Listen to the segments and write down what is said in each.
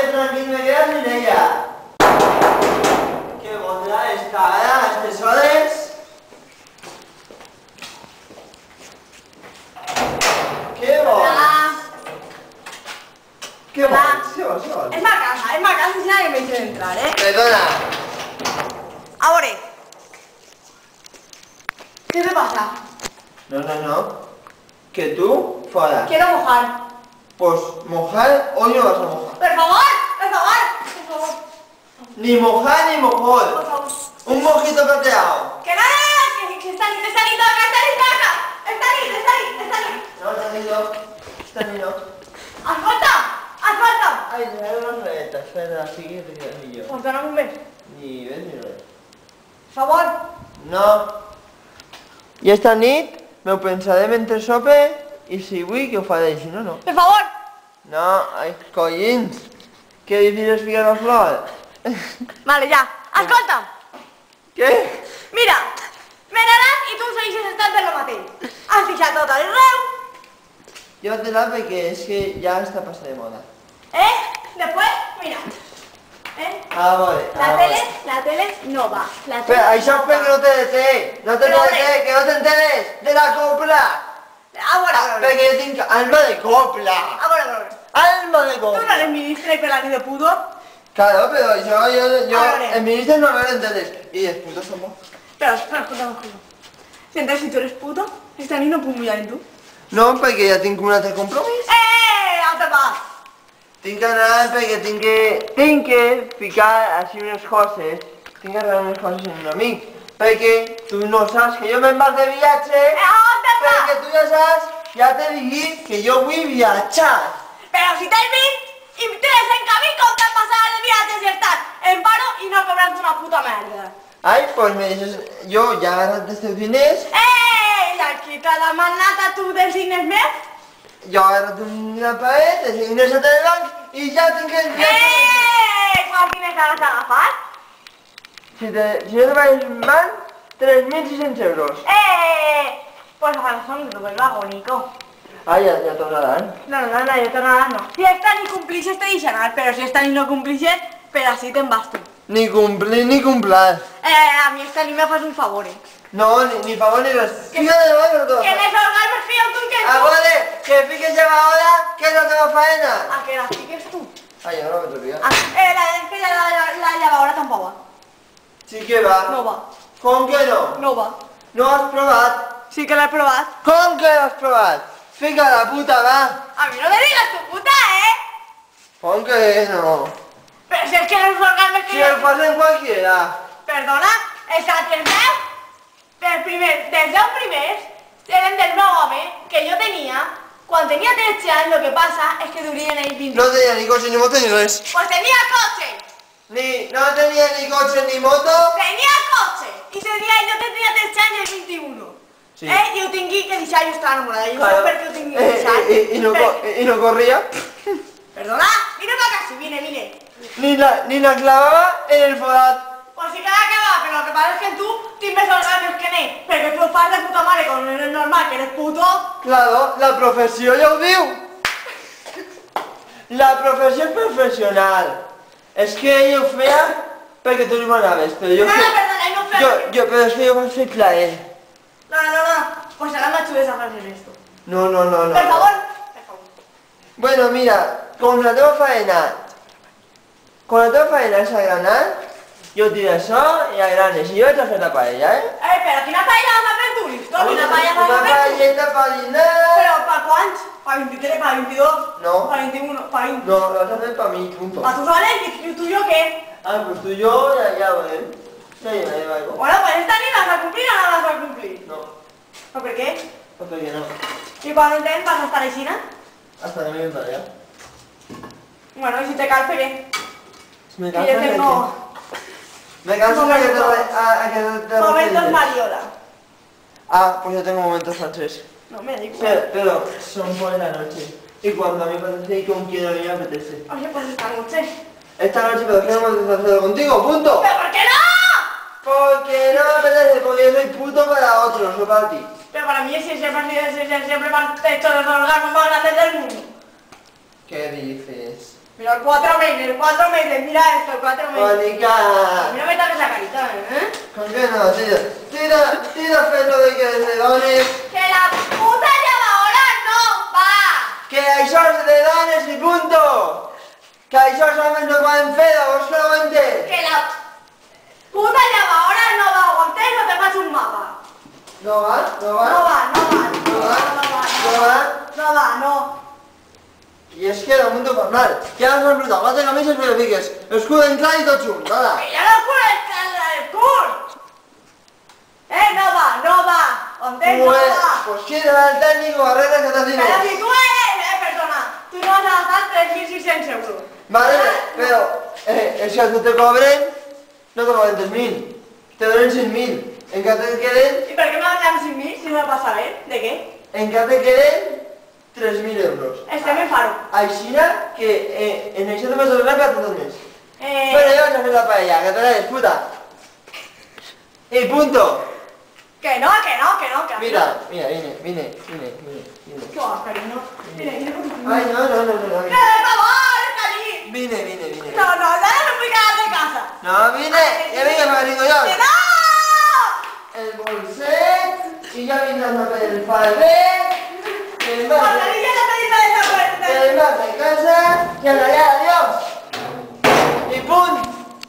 que tranquilo me quedas sin ella. Qué bonita está, este soles. Qué bonita. Qué bonita. Es ma casa, si nadie me dice entrar, Perdona. Ahora. ¿Qué te pasa? No. Que tú fuera. Quiero mojar. Pues mojar, hoy no vas a mojar. Por favor. Ni mojar ni mojón. Por favor. Un mojito pateado. Que nada, que está lindo acá. Está lindo. No, está lindo. Asfalta. Ay, me da unas rebetas, espera, así que te quedas ni yo. Pues dóname un beso. Ni ves ni ves. Por favor. No. I esta nit m'ho pensaré mentre sope i si vull que ho faré, si no, no. Por favor. No, ai, collins. Que difícil és ficar la flor. Vale, ya. Ascolta. Què? Mira, me n'anat i tu segueixes estant en lo mateix. Has fixat tot arreu. Llévatela perquè és que ja està passant de moda. Después, mira. A veure. La tele no va. Però això és perquè no té DT. No té DT, que no t'enteres de la copla. Ahora. Perquè jo tinc alma de copla. Ahora. Alma de ¿Tú no copla. eres ministra y pelani de puto? Claro, pero yo, Ahora. en ministro no me lo entiendes. Y de puto somos. Pero, escolta. Si entonces si tú eres puto, esta niña no puede mirar en tú. No, perquè ja tinc un altre compromís. On te vas? Tinc que anar perquè tinc que ficar així unes coses. Tinc que arreglar unes coses en un amic. Perquè tu no saps que jo me'n vaig de viatge. On te vas? Perquè tu ja saps, ja t'he dit que jo vull viatjar. Pero si te y tienes en camino con tan pasada de viajes y estar en paro y no cobrando una puta mierda. Ai, pues me dices, jo ja he agarrat aquests diners, La quita la manata tú del cine més? jo he agarrat una paet, els diners a Telebank i ja tinc el viatge. Quants diners has agafat? Si no te vayas mal, 3.600 euros. Pues a razón, no me lo hago, Nico. Ah, ja tornaran. No, yo te nada, no. Si esta ni cumplixes te deixaràs, però si esta ni no cumplixes, per així te'n vas tu. Ni complir ni comprar. A mi esta ni me fas un favor, No, ni favor ni res. Fica de davant o tot. Que les orgasmes fío tu que tu. Aguante, que fiques ja ahora, que és la teva faena. A que la fiques tu. Ai, ara m'he trobat. La lavadora tampoc va. Sí que va. No va. Com que no? No va. No has provat. Sí que l'he provat. Com que no has provat? Fica la puta, va. A mí no me digas tu puta, Com que no? Pero si es que los orgasmes Si el facen cualquiera. Perdona, els altres 10, dels 10 primers, eren del meu home que jo tenia, quan tenia 13 anys, el que passa és que durien ells 20. No tenia ni cotxe ni moto ni res. Pues tenia cotxe, No tenia ni cotxe ni moto. tenia cotxe, i jo tenia 13 anys i ells 21. Sí. I ho tingui que deixar, jo estava enamorada, jo Claro. no sé per què ho tingui que deixar. Y no corría. Perdona, vine pa casi, vine. Ni la clavaba en el forat. Pues sí que la acababa, pero lo que pasa es que tú tienes orgasmes que n'és, perquè tu ho fas de puta mare quan no eres normal, que eres puto. Claro, la professió ja ho diu. La professió és professional. És que ell ho feia perquè tu li manaves, però jo... Perdona, no feo. Però és que jo vaig fer plaer. No, pues ahora me ayudes a hacer esto. No. Por favor. Bueno, mira, con la teva faena és agranar, jo tiro això i agranes. I jo vaig a fer la paella, Pero quina paella vas a fer tu, listo? Quina paella vas a Una fer tu? paelleta pa dinar. Però pa quants? Pa 23, pa 22? No. Pa 21, pa 20? No, la vas a fer pa mi, punto. Pa tu soles y tú y yo qué? Ah, pues tú y yo ya veremos. Ya llevaré algo. Bueno, pues esta ni la vas a cumplir o no la vas a cumplir. No, ¿No por qué? pues porque no. ¿Y cuando te vas a estar ahí, Sina? Hasta que me voy para allá. Bueno, y si te cae el pegue. Me Y canso yo de tengo que... Me canso de que te... momentos Mariola. Ah, pues yo tengo momentos francés. No me da igual. Pero son por la noche. Y cuando a mí me apetece y con quien a mí me apetece. Oye, pues esta noche. Esta noche, pero es que no me apetece hacerlo contigo, punto. ¿Pero por qué no? Porque no me apetece, porque yo soy puto para otros, no para ti. Pero para mí es siempre ha sido siempre me han hecho los orgasmos más grandes del mundo. ¿Qué dices? Mira, 4 meses, mira esto, 4 meses. Mónica. Mira, me toques la carita, ¿eh? ¿Con qué no, tío? Tira Pedro de que se dones. Que la puta llamadora no va. Que això de dones i punto. Que això solament no va en fedo, vos no ho entens. Que la puta llamadora no va. Aguantéis o te paso un mapa. No va, no va. No va, no va. No va, no va. No va, no. I és que no munto per mal. Que ara s'han brutat 4 camises però fiques escut en clar i tot junt, nada. Que yo no curo el cul. No va, no va. Aguantéis, no va. Pues quién era el técnico, arregla que te Pero digo. si tú eres, perdona, tú no vas a gastar 3.600 euros. Vale, pero es que no te cobren 3.000. Te donen 100.000. En què te queden, ¿Y por qué me van a dar 100.000 si no me vas a ver? ¿De qué? en què te queden 3.000 euros. Este me faro. Aixina que en això només el rep a tot el mes. Bueno, yo no sé la paella, que te la disputa. Y punto. Que no, que no, que no, que Mira, vine. ¿Qué va, cariño? Mire. Ay, no. ¡Que de favor, cariño! Vine. No, ahora me voy a quedar de casa. No, vine, ya vine, me digo yo. ¡Que no! El bolset, y ya vine a ver el padre. El Por más la niña la pedida de esa puerta. de casa, y a la ya, adiós. Y pum,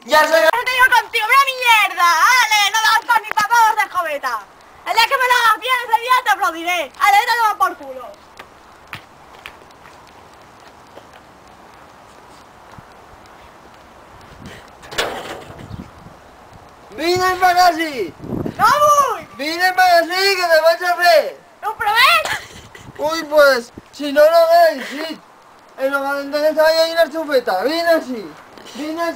ya se No te digo contigo, una mierda, Ale, no me hagas ni papados de escobeta. El día que me lo hagas bien, ese día te aplaudiré. Ale, te lo por culo. vine para así. ¡No voy! Vine para así, que te vas a hacer. ¿Lo probé? Uy, pues, si no lo veis, sí. En lo que estaba ahí la chupeta, vine así. Vine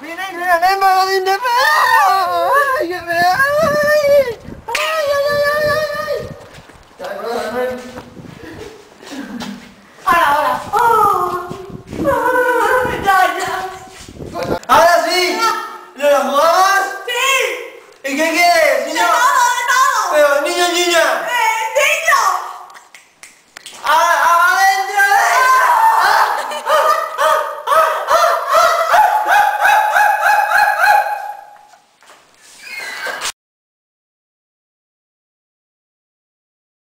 y se la nema de ¡ay, que me